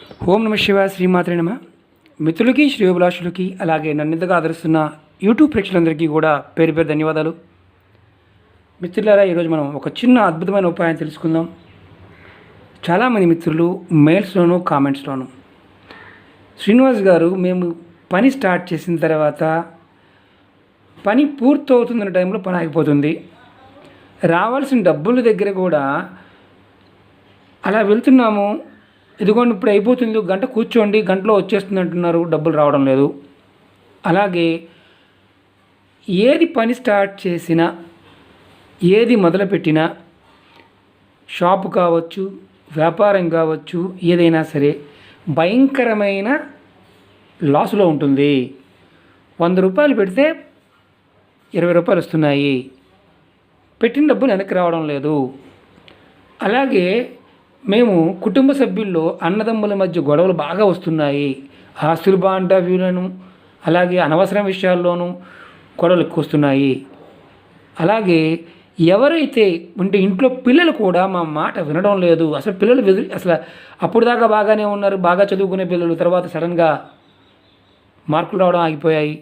ఓం నమ శివాయ, శ్రీమాత్రే నమ. మిత్రులకి, శ్రేయోభిలాషులకి, అలాగే నన్నింతగా ఆదరిస్తున్న యూట్యూబ్ ప్రేక్షకులందరికీ కూడా పేరు పేరు ధన్యవాదాలు. మిత్రులారా, ఈరోజు మనం ఒక చిన్న అద్భుతమైన ఉపాయం తెలుసుకుందాం. చాలామంది మిత్రులు మెయిల్స్లోనూ కామెంట్స్లోనూ, శ్రీనివాస్ గారు మేము పని స్టార్ట్ చేసిన తర్వాత పని పూర్తవుతున్న టైంలో పని ఆగిపోతుంది, రావాల్సిన డబ్బుల దగ్గర కూడా అలా వెళ్తున్నాము, ఇదిగోండి ఇప్పుడు అయిపోతుంది, గంట కూర్చోండి, గంటలో వచ్చేస్తుంది అంటున్నారు, డబ్బులు రావడం లేదు. అలాగే ఏది పని స్టార్ట్ చేసినా, ఏది మొదలుపెట్టినా, షాపు కావచ్చు, వ్యాపారం కావచ్చు, ఏదైనా సరే భయంకరమైన లాసులో ఉంటుంది. 100 రూపాయలు పెడితే 20 రూపాయలు వస్తున్నాయి, పెట్టిన డబ్బులు వెనక్కి రావడం లేదు. అలాగే మేము కుటుంబ సభ్యుల్లో అన్నదమ్ముల మధ్య గొడవలు బాగా వస్తున్నాయి, ఆస్తులు బాంటవ్యులను అలాగే అనవసరం విషయాల్లోనూ గొడవలు ఎక్కువ వస్తున్నాయి. అలాగే ఎవరైతే అంటే ఇంట్లో పిల్లలు కూడా మా మాట వినడం లేదు, అసలు పిల్లలు అసలు అప్పుడు దాకా బాగానే ఉన్నారు, బాగా చదువుకునే పిల్లలు తర్వాత సడన్గా మార్కులు రావడం ఆగిపోయాయి.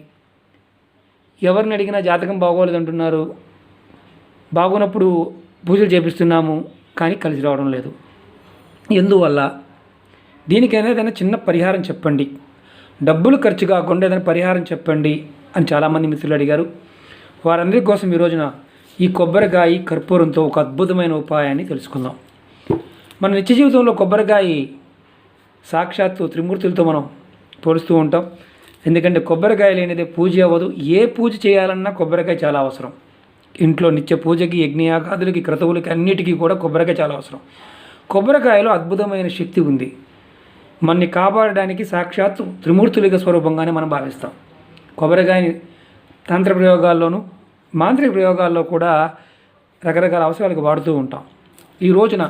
ఎవరిని అడిగినా జాతకం బాగోలేదు అంటున్నారు, బాగున్నప్పుడు పూజలు చేపిస్తున్నాము కానీ కలిసి రావడం లేదు. ఎందువల్ల? దీనికైనా ఏదైనా చిన్న పరిహారం చెప్పండి, డబ్బులు ఖర్చు కాకుండా ఏదైనా పరిహారం చెప్పండి అని చాలామంది మిత్రులు అడిగారు. వారందరి కోసం ఈ రోజున ఈ కొబ్బరికాయ కర్పూరంతో ఒక అద్భుతమైన ఉపాయాన్ని తెలుసుకుందాం. మన నిత్య జీవితంలో కొబ్బరికాయ సాక్షాత్తు త్రిమూర్తులతో మనం పోలుస్తూ ఉంటాం. ఎందుకంటే కొబ్బరికాయ లేనిదే పూజ అవ్వదు. ఏ పూజ చేయాలన్నా కొబ్బరికాయ చాలా అవసరం. ఇంట్లో నిత్య పూజకి, యజ్ఞయాగాదులకి, క్రతువులకి అన్నిటికీ కూడా కొబ్బరికాయ చాలా అవసరం. కొబ్బరికాయలో అద్భుతమైన శక్తి ఉంది. మనని కాపాడడానికి సాక్షాత్తు త్రిమూర్తులిక స్వరూపంగానే మనం భావిస్తాం. కొబ్బరికాయని తంత్ర ప్రయోగాల్లోనూ, మాంత్రిక ప్రయోగాల్లో కూడా రకరకాల అవసరాలకు వాడుతూ ఉంటాం. ఈ రోజున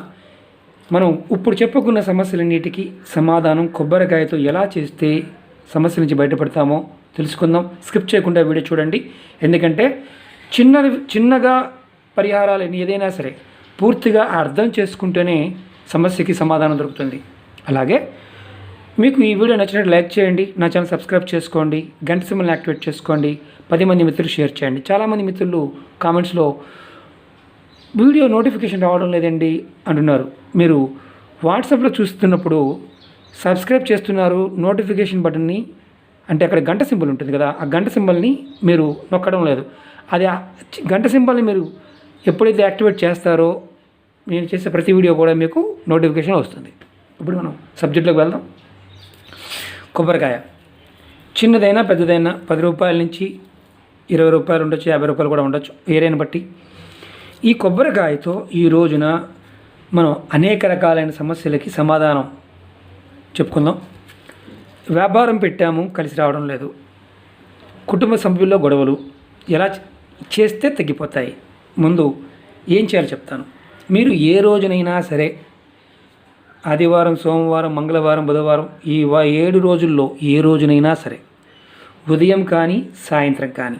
మనం ఇప్పుడు చెప్పుకున్న సమస్యలన్నిటికీ సమాధానం కొబ్బరికాయతో ఎలా చేస్తే సమస్యల నుంచి బయటపడతామో తెలుసుకుందాం. స్కిప్ చేయకుండా వీడియో చూడండి. ఎందుకంటే చిన్నగా పరిహారాలు ఏదైనా సరే పూర్తిగా అర్థం చేసుకుంటేనే సమస్యకి సమాధానం దొరుకుతుంది. అలాగే మీకు ఈ వీడియో నచ్చినట్టు లైక్ చేయండి, నా ఛానల్ సబ్స్క్రైబ్ చేసుకోండి, గంట సింబల్ని యాక్టివేట్ చేసుకోండి, 10 మంది మిత్రులు షేర్ చేయండి. చాలామంది మిత్రులు కామెంట్స్లో వీడియో నోటిఫికేషన్ రావడం లేదండి అంటున్నారు. మీరు వాట్సాప్లో చూస్తున్నప్పుడు సబ్స్క్రైబ్ చేస్తున్నారు, నోటిఫికేషన్ బటన్ని అంటే అక్కడ గంట సింబల్ ఉంటుంది కదా, ఆ గంట సింబల్ని మీరు నొక్కడం లేదు. అది గంట సింబల్ని మీరు ఎప్పుడైతే యాక్టివేట్ చేస్తారో నేను చేసే ప్రతి వీడియో కూడా మీకు నోటిఫికేషన్ వస్తుంది. ఇప్పుడు మనం సబ్జెక్ట్లోకి వెళ్దాం. కొబ్బరికాయ చిన్నదైనా పెద్దదైనా 10 రూపాయల నుంచి 20 రూపాయలు ఉండొచ్చు, 50 రూపాయలు కూడా ఉండొచ్చు, ఏరియాని బట్టి. ఈ కొబ్బరికాయతో ఈ రోజున మనం అనేక రకాలైన సమస్యలకి సమాధానం చెప్పుకుందాం. వ్యాపారం పెట్టాము, కలిసి రావడం లేదు, కుటుంబ సభ్యుల్లో గొడవలు ఎలా చేస్తే తగ్గిపోతాయి. ముందు ఏం చేయాలో చెప్తాను. మీరు ఏ రోజునైనా సరే ఆదివారం, సోమవారం, మంగళవారం, బుధవారం ఈ 7 రోజుల్లో ఏ రోజునైనా సరే ఉదయం కానీ సాయంత్రం కానీ,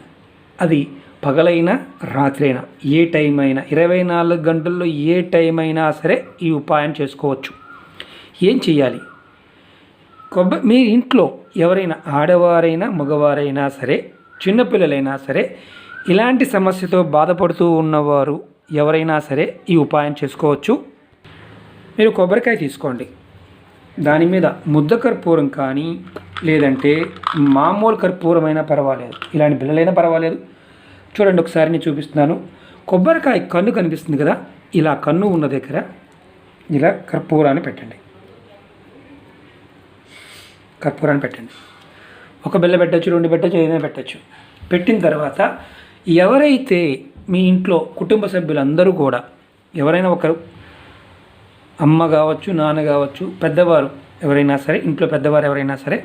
అది పగలైనా రాత్రి అయినా, ఏ టైం అయినా 24 గంటల్లో ఏ టైం అయినా సరే ఈ ఉపాయం చేసుకోవచ్చు. ఏం చేయాలి? మీ ఇంట్లో ఎవరైనా ఆడవారైనా మగవారైనా సరే, చిన్నపిల్లలైనా సరే, ఇలాంటి సమస్యతో బాధపడుతూ ఉన్నవారు ఎవరైనా సరే ఈ ఉపాయం చేసుకోవచ్చు. మీరు కొబ్బరికాయ తీసుకోండి, దాని మీద ముద్ద కర్పూరం కానీ లేదంటే మామూలు కర్పూరమైనా పర్వాలేదు, ఇలాంటి బిళ్ళలైనా పర్వాలేదు. చూడండి, ఒకసారి నేను చూపిస్తున్నాను. కొబ్బరికాయ కన్ను కనిపిస్తుంది కదా, ఇలా కన్ను ఉన్న దగ్గర ఇలా కర్పూరాన్ని పెట్టండి. కర్పూరాన్ని పెట్టండి. ఒక బిళ్ళ పెట్టచ్చు, 2 పెట్టచ్చు, ఏదైనా పెట్టచ్చు. పెట్టిన తర్వాత ఎవరైతే మీ ఇంట్లో కుటుంబ సభ్యులందరూ కూడా, ఎవరైనా ఒకరు, అమ్మ కావచ్చు, నాన్న కావచ్చు, పెద్దవారు ఎవరైనా సరే, ఇంట్లో పెద్దవారు ఎవరైనా సరే,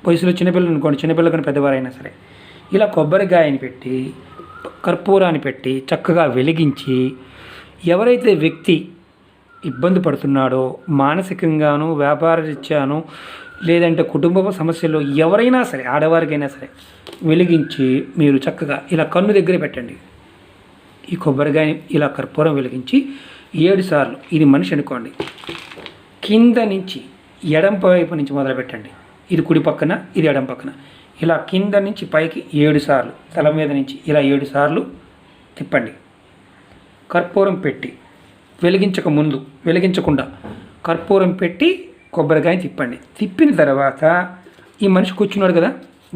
వయసులో చిన్నపిల్లలు అనుకోండి, చిన్నపిల్లలు కానీ పెద్దవారైనా సరే, ఇలా కొబ్బరికాయని పెట్టి కర్పూరాన్ని పెట్టి చక్కగా వెలిగించి, ఎవరైతే వ్యక్తి ఇబ్బంది పడుతున్నాడో మానసికంగాను, వ్యాపార రీత్యాను, లేదంటే కుటుంబ సమస్యల్లో ఎవరైనా సరే, ఆడవారికైనా సరే వెలిగించి మీరు చక్కగా ఇలా కన్ను దగ్గర పెట్టండి. ఈ కొబ్బరికాయని ఇలా కర్పూరం వెలిగించి 7 సార్లు, ఇది మనిషి అనుకోండి, కింద నుంచి ఎడం వైపు నుంచి మొదలుపెట్టండి. ఇది కుడి పక్కన, ఇది ఎడం పక్కన. ఇలా కింద నుంచి పైకి 7 సార్లు, తల మీద నుంచి ఇలా 7 సార్లు తిప్పండి. కర్పూరం పెట్టి వెలిగించకుండా కర్పూరం పెట్టి కొబ్బరికాయ తిప్పండి. తిప్పిన తర్వాత ఈ మనిషి కూర్చున్నాడు కదా,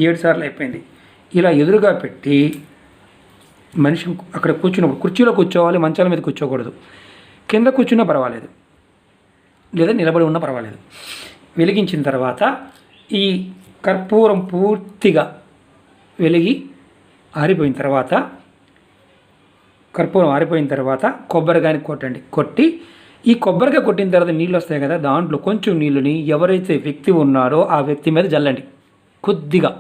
7 సార్లు అయిపోయింది. ఇలా ఎదురుగా పెట్టి మనిషి అక్కడ కూర్చున్నప్పుడు కుర్చీలో కూర్చోవాలి, మంచాల మీద కూర్చోకూడదు. కింద కూర్చున్నా పర్వాలేదు, లేదా నిలబడి ఉన్నా పర్వాలేదు. వెలిగించిన తర్వాత ఈ కర్పూరం పూర్తిగా వెలిగి ఆరిపోయిన తర్వాత కొబ్బరికాయని కొట్టండి. కొట్టి ఈ కొబ్బరికాయ కొట్టిన తర్వాత నీళ్ళు వస్తాయి కదా, దాంట్లో కొంచెం నీళ్ళని ఎవరైతే వ్యక్తి ఉన్నారో ఆ వ్యక్తి మీద జల్లండి. కొద్దిగా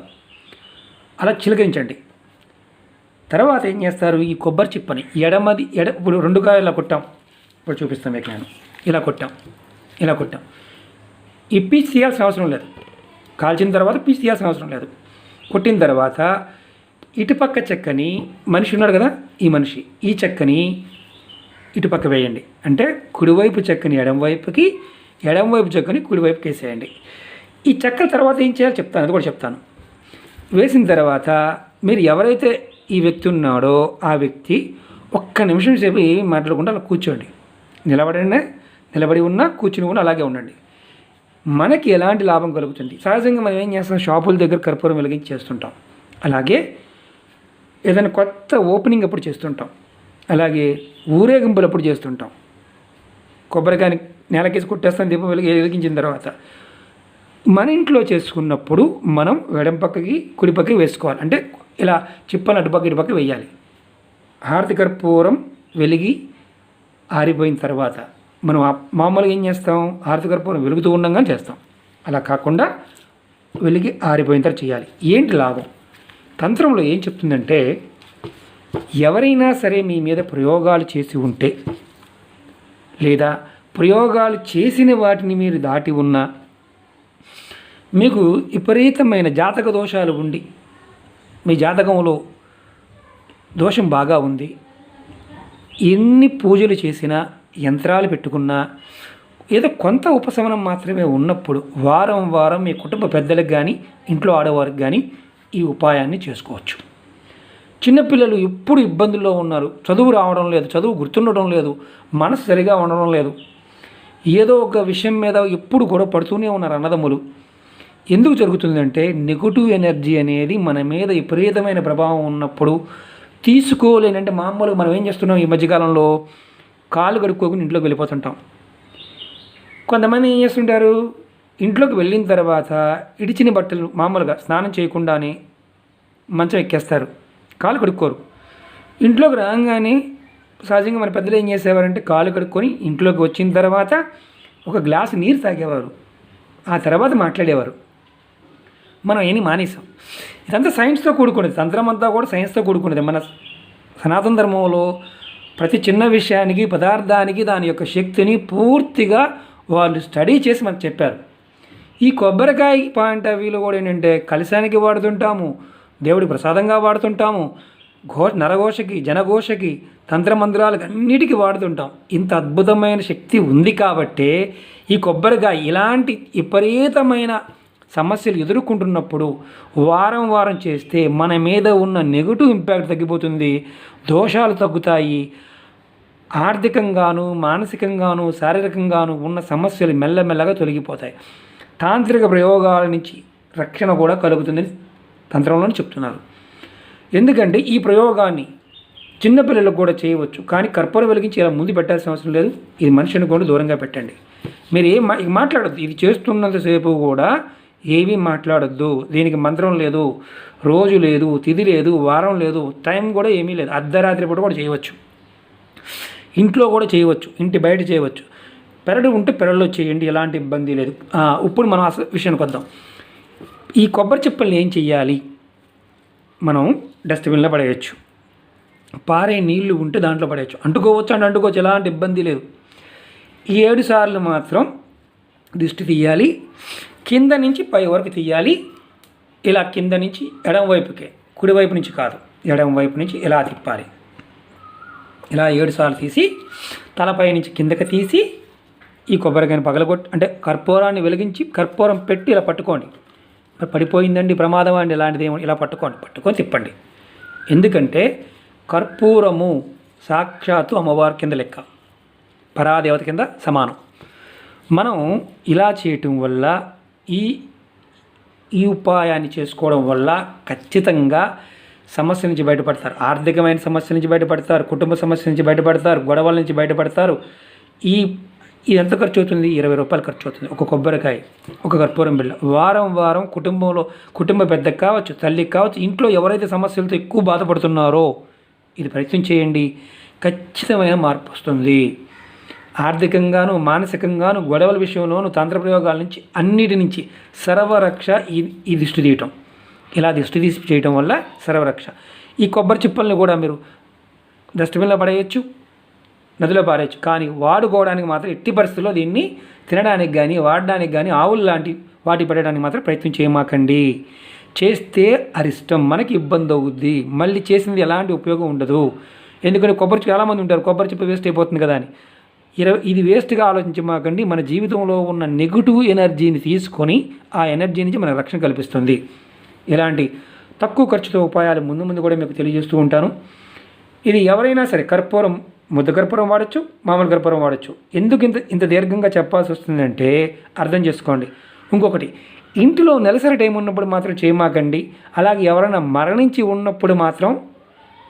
అలా చిలకరించండి. తర్వాత ఏం చేస్తారు, ఈ కొబ్బరి చిప్పని ఇప్పుడు 2 కాయలు ఇలా కొట్టాం. ఇప్పుడు చూపిస్తాం మీకు నేను. ఇలా కొట్టాం. ఈ పీస్ తీయాల్సిన అవసరం లేదు. కాల్చిన తర్వాత పీస్ తీయాల్సిన అవసరం లేదు. కొట్టిన తర్వాత ఇటుపక్క చెక్కని, మనిషి ఉన్నాడు కదా ఈ మనిషి, ఈ చెక్కని ఇటుపక్క వేయండి. అంటే కుడివైపు చెక్కని ఎడంవైపుకి, ఎడంవైపు చెక్కని కుడివైపుకి వేసేయండి. ఈ చెక్కల తర్వాత ఏం చేయాలో చెప్తాను, అది కూడా చెప్తాను. వేసిన తర్వాత మీరు ఎవరైతే ఈ వ్యక్తి ఉన్నాడో ఆ వ్యక్తి ఒక్క నిమిషం సేపు ఏమి మాట్లాడకుండా అలా కూర్చోండి. నిలబడి ఉన్నా కూర్చుని ఉన్నా అలాగే ఉండండి. మనకి ఎలాంటి లాభం కలుగుతుంది? సహజంగా మనం ఏం చేస్తాం, షాపుల దగ్గర కర్పూరం వెలిగించి చేస్తుంటాం. అలాగే ఏదైనా కొత్త ఓపెనింగ్ అప్పుడు చేస్తుంటాం. అలాగే ఊరేగింపులప్పుడు చేస్తుంటాం. కొబ్బరికాయని నేలకేసి కొట్టేస్తాం దీపం వెలిగించిన తర్వాత. మన ఇంట్లో చేసుకున్నప్పుడు మనం ఎడం పక్కకి కుడి పక్కకి వేసుకోవాలి. అంటే ఇలా చిప్పలు ఇటుపక్క వేయాలి. హారతి కర్పూరం వెలిగి ఆరిపోయిన తర్వాత మనం మామూలుగా ఏం చేస్తాం, హారతి కర్పూరం వెలుగుతూ ఉండగానే చేస్తాం. అలా కాకుండా వెలిగి ఆరిపోయిన తర్వాత చేయాలి. ఏంటి లాభం? తంత్రంలో ఏం చెప్తుందంటే, ఎవరైనా సరే మీ మీద ప్రయోగాలు చేసి ఉంటే, లేదా ప్రయోగాలు చేసిన వాటిని మీరు దాటి ఉన్నా, మీకు విపరీతమైన జాతక దోషాలు ఉండి, మీ జాతకంలో దోషం బాగా ఉంది, ఎన్ని పూజలు చేసినా, యంత్రాలు పెట్టుకున్నా, ఏదో కొంత ఉపశమనం మాత్రమే ఉన్నప్పుడు వారం మీ కుటుంబ పెద్దలకు కానీ ఇంట్లో ఆడవారికి కానీ ఈ ఉపాయాన్ని చేసుకోవచ్చు. చిన్నపిల్లలు ఎప్పుడు ఇబ్బందుల్లో ఉన్నారు, చదువు రావడం లేదు, చదువు గుర్తుండడం లేదు, మనసు సరిగా ఉండడం లేదు, ఏదో ఒక విషయం మీద ఎప్పుడు గొడవ పడుతూనే ఉన్నారు అన్నదమ్ములు. ఎందుకు జరుగుతుందంటే, నెగటివ్ ఎనర్జీ అనేది మన మీద విపరీతమైన ప్రభావం ఉన్నప్పుడు తీసుకోలేనంటే, మామూలుగా మనం ఏం చేస్తున్నాం, ఈ మధ్యకాలంలో కాళ్ళు కడుక్కోకుండా ఇంట్లోకి వెళ్ళిపోతుంటాం. కొంతమంది ఏం చేస్తుంటారు, ఇంట్లోకి వెళ్ళిన తర్వాత ఇడిచిన బట్టలు మామూలుగా స్నానం చేయకుండానే మంచం ఎక్కేస్తారు, కాళ్ళు కడుక్కోరు. ఇంట్లోకి రాగానే సహజంగా మన పెద్దలు ఏం చేసేవారంటే, కాళ్ళు కడుక్కొని ఇంట్లోకి వచ్చిన తర్వాత ఒక గ్లాసు నీరు తాగేవారు, ఆ తర్వాత మాట్లాడేవారు. మనం ఏమీ మానేసాం. ఇదంతా సైన్స్తో కూడుకునేది, తంత్రం అంతా కూడా సైన్స్తో కూడుకునేది. మన సనాతన ధర్మంలో ప్రతి చిన్న విషయానికి, పదార్థానికి దాని యొక్క శక్తిని పూర్తిగా వాళ్ళు స్టడీ చేసి మనకు చెప్పారు. ఈ కొబ్బరికాయ పాయింట్ ఆఫ్ వ్యూలో కూడా ఏంటంటే, కలశానికి వాడుతుంటాము, దేవుడి ప్రసాదంగా వాడుతుంటాము, నరఘోషకి, జనఘోషకి, తంత్రమంత్రాలకు అన్నిటికీ వాడుతుంటాం. ఇంత అద్భుతమైన శక్తి ఉంది కాబట్టే ఈ కొబ్బరికాయ ఇలాంటి విపరీతమైన సమస్యలు ఎదుర్కొంటున్నప్పుడు వారం చేస్తే మన మీద ఉన్న నెగటివ్ ఇంపాక్ట్ తగ్గిపోతుంది, దోషాలు తగ్గుతాయి, ఆర్థికంగాను, మానసికంగాను, శారీరకంగాను ఉన్న సమస్యలు మెల్లమెల్లగా తొలగిపోతాయి. తాంత్రిక ప్రయోగాల నుంచి రక్షణ కూడా కలుగుతుందని తంత్రంలోనే చెప్తున్నారు. ఎందుకంటే ఈ ప్రయోగాన్ని చిన్నపిల్లలకు కూడా చేయవచ్చు, కానీ కర్పూరం వెలిగించి ఇలా ముందు పెట్టాల్సిన అవసరం లేదు. ఇది మనిషిని కూడా దూరంగా పెట్టండి. మీరు ఏం మాట్లాడొద్దు, ఇది చేస్తున్నంతసేపు కూడా ఏమీ మాట్లాడొద్దు. దీనికి మంత్రం లేదు, రోజు లేదు, తిథి లేదు, వారం లేదు, టైం కూడా ఏమీ లేదు. అర్ధరాత్రి పూట కూడా చేయవచ్చు, ఇంట్లో కూడా చేయవచ్చు, ఇంటి బయట చేయవచ్చు. పెరడు ఉంటే పెరడులో చేయండి, ఎలాంటి ఇబ్బంది లేదు. ఇప్పుడు మనం అసలు విషయానికి వద్దాం. ఈ కొబ్బరి చిప్పల్ని ఏం చెయ్యాలి? మనం డస్ట్బిన్లో పడేయచ్చు, పారే నీళ్లు ఉంటే దాంట్లో పడేయచ్చు, అంటుకోవచ్చు, ఎలాంటి ఇబ్బంది లేదు. ఈ 7 సార్లు మాత్రం దిష్టి తీయాలి, కింద నుంచి పై వరకు తీయాలి. ఇలా కింద నుంచి ఎడం వైపుకే, కుడివైపు నుంచి కాదు, ఎడం వైపు నుంచి ఇలా తిప్పాలి. ఇలా 7 సార్లు తీసి తలపై నుంచి కిందకి తీసి ఈ కొబ్బరికాయని అంటే కర్పూరాన్ని వెలిగించి కర్పూరం పెట్టి ఇలా పట్టుకోండి. పడిపోయిందండి ప్రమాదం అండి ఇలాంటిది ఏమో ఇలా పట్టుకొని తిప్పండి. ఎందుకంటే కర్పూరము సాక్షాత్తు అమ్మవారి కింద లెక్క, పరాదేవత కింద సమానం. మనం ఇలా చేయటం వల్ల ఈ ఉపాయాన్ని చేసుకోవడం వల్ల ఖచ్చితంగా సమస్య నుంచి బయటపడతారు. ఆర్థికమైన సమస్య నుంచి బయటపడతారు, కుటుంబ సమస్య నుంచి బయటపడతారు, గొడవల నుంచి బయటపడతారు. ఇది ఎంత ఖర్చు అవుతుంది? 20 రూపాయలు ఖర్చు అవుతుంది ఒక కొబ్బరికాయ, ఒక కర్పూరం బిళ్ళ. వారం కుటుంబ పెద్దకి కావచ్చు, తల్లికి కావచ్చు, ఇంట్లో ఎవరైతే సమస్యలతో ఎక్కువ బాధపడుతున్నారో ఇది ప్రయత్నం చేయండి. ఖచ్చితమైన మార్పు వస్తుంది. ఆర్థికంగాను, మానసికంగాను, గొడవల విషయంలోనూ, తంత్రప్రయోగాల నుంచి, అన్నిటి నుంచి సర్వరక్ష ఈ దిష్టి తీయటం. ఇలా దిష్టి తీసి చేయటం వల్ల సర్వరక్ష. ఈ కొబ్బరి చిప్పల్ని కూడా మీరు డస్ట్బిన్లో పడేయచ్చు, నదిలో పారేయచ్చు. కానీ వాడుకోవడానికి మాత్రం ఎట్టి పరిస్థితుల్లో దీన్ని తినడానికి కానీ, వాడడానికి కానీ, ఆవులు లాంటి వాటి పడేయడానికి మాత్రం ప్రయత్నం చేయమాకండి. చేస్తే అరిష్టం, మనకి ఇబ్బంది అవుద్ది, మళ్ళీ చేసింది ఎలాంటి ఉపయోగం ఉండదు. ఎందుకంటే చాలామంది ఉంటారు కొబ్బరి చిప్ప వేస్ట్ అయిపోతుంది కదా అని. ఇది వేస్ట్గా ఆలోచించమాకండి. మన జీవితంలో ఉన్న నెగిటివ్ ఎనర్జీని తీసుకొని ఆ ఎనర్జీ నుంచి మనకు రక్షణ కల్పిస్తుంది. ఇలాంటి తక్కువ ఖర్చుతో ఉపాయాలు ముందు కూడా మీకు తెలియజేస్తూ ఉంటాను. ఇది ఎవరైనా సరే ముద్ద కర్పూరం వాడచ్చు, మామూలు కర్పూరం వాడచ్చు. ఎందుకు ఇంత దీర్ఘంగా చెప్పాల్సి వస్తుందంటే అర్థం చేసుకోండి. ఇంకొకటి, ఇంటిలో నెలసరి టైం ఉన్నప్పుడు మాత్రం చేయమాకండి. అలాగే ఎవరైనా మరణించి ఉన్నప్పుడు మాత్రం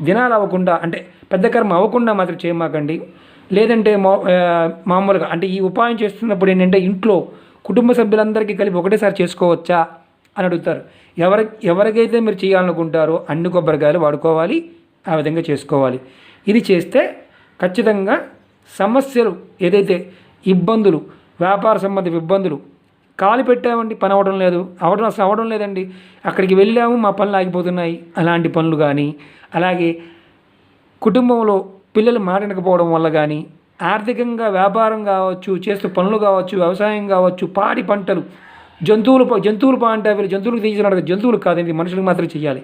దినాలు అవ్వకుండా, అంటే పెద్ద కర్మ అవ్వకుండా మాత్రం చేయమాకండి. లేదంటే మామూలుగా అంటే ఈ ఉపాయం చేస్తున్నప్పుడు ఏంటంటే ఇంట్లో కుటుంబ సభ్యులందరికీ కలిపి ఒకటేసారి చేసుకోవచ్చా అని అడుగుతారు. ఎవరికైతే మీరు చేయాలనుకుంటారో అన్ని కొబ్బరికాయలు వాడుకోవాలి, ఆ విధంగా చేసుకోవాలి. ఇది చేస్తే ఖచ్చితంగా సమస్యలు ఏదైతే ఇబ్బందులు, వ్యాపార సంబంధిత ఇబ్బందులు, కాలు పెట్టామండి పని అవడం లేదండి, అక్కడికి వెళ్ళాము మా పనులు ఆగిపోతున్నాయి, అలాంటి పనులు కానీ, అలాగే కుటుంబంలో పిల్లలు మాట్లాడకపోవడం వల్ల కానీ, ఆర్థికంగా వ్యాపారం కావచ్చు, చేస్తూ పనులు కావచ్చు, వ్యవసాయం కావచ్చు, పాడి పంటలు, జంతువులు అంటే వీళ్ళు జంతువులకు తీసినాడు, జంతువులు కాదండి, మనుషులకు మాత్రం చేయాలి.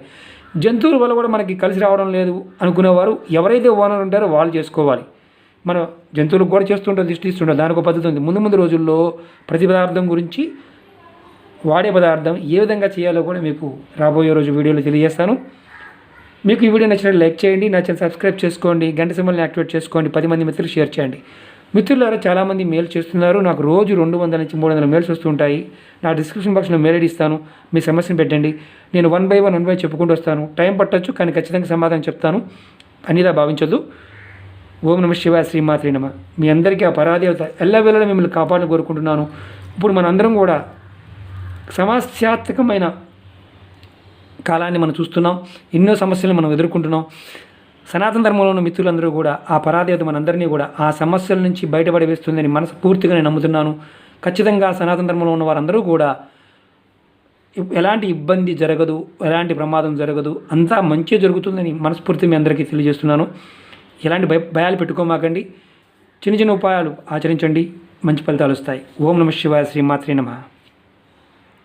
జంతువుల వల్ల కూడా మనకి కలిసి రావడం లేదు అనుకునేవారు ఎవరైతే ఓనర్ ఉంటారో వాళ్ళు చేసుకోవాలి. మనం జంతువులకు కూడా చేస్తుంటాం, దిష్టి ఇస్తుంటాం, దానికి ఒక పద్ధతి ఉంది. ముందు రోజుల్లో ప్రతి పదార్థం గురించి, వాడే పదార్థం ఏ విధంగా చేయాలో కూడా మీకు రాబోయే రోజు వీడియోలో తెలియజేస్తాను. మీకు ఈ వీడియో నచ్చినట్టు లైక్ చేయండి, నా ఛానల్ సబ్స్క్రైబ్ చేసుకోండి, గంట సింబల్ని యాక్టివేట్ చేసుకోండి, 10 మంది మిత్రులు షేర్ చేయండి. మిత్రులారా చాలామంది మెయిల్ చేస్తున్నారు, నాకు రోజు 200 నుంచి 300 మెయిల్స్ వస్తుంటాయి. నా డిస్క్రిప్షన్ బాక్స్లో మెయిల్ ఐడి ఇస్తాను, మీ సమస్యను పెట్టండి. నేను వన్ బై వన్ చెప్పుకుంటూ వస్తాను. టైం పట్టచ్చు, కానీ ఖచ్చితంగా సమాధానం చెప్తాను, అన్నిదా భావించదు. ఓం నమః శివాయ, శ్రీమాత్రే నమః. మీ అందరికీ ఆ పరాదేవత ఎల్లవేళలా మిమ్మల్ని కాపాడాలని కోరుకుంటున్నాను. ఇప్పుడు మనందరం కూడా సమస్యాత్మకమైన కాలాన్ని మనం చూస్తున్నాం, ఎన్నో సమస్యలు మనం ఎదుర్కొంటున్నాం. సనాతన ధర్మంలో ఉన్న మిత్రులందరూ కూడా ఆ పరాదేవత మనందరినీ కూడా ఆ సమస్యల నుంచి బయటపడి వేస్తుందని మనస్ఫూర్తిగా నేను నమ్ముతున్నాను. ఖచ్చితంగా సనాతన ధర్మంలో ఉన్న వారందరూ కూడా ఎలాంటి ఇబ్బంది జరగదు, ఎలాంటి ప్రమాదం జరగదు, అంతా మంచి జరుగుతుందని మనస్ఫూర్తి మీ అందరికీ తెలియజేస్తున్నాను. ఎలాంటి భయాలు పెట్టుకోమాకండి, చిన్న ఉపాయాలు ఆచరించండి, మంచి ఫలితాలు వస్తాయి. ఓం నమః శివాయ, శ్రీమాత్రే నమః.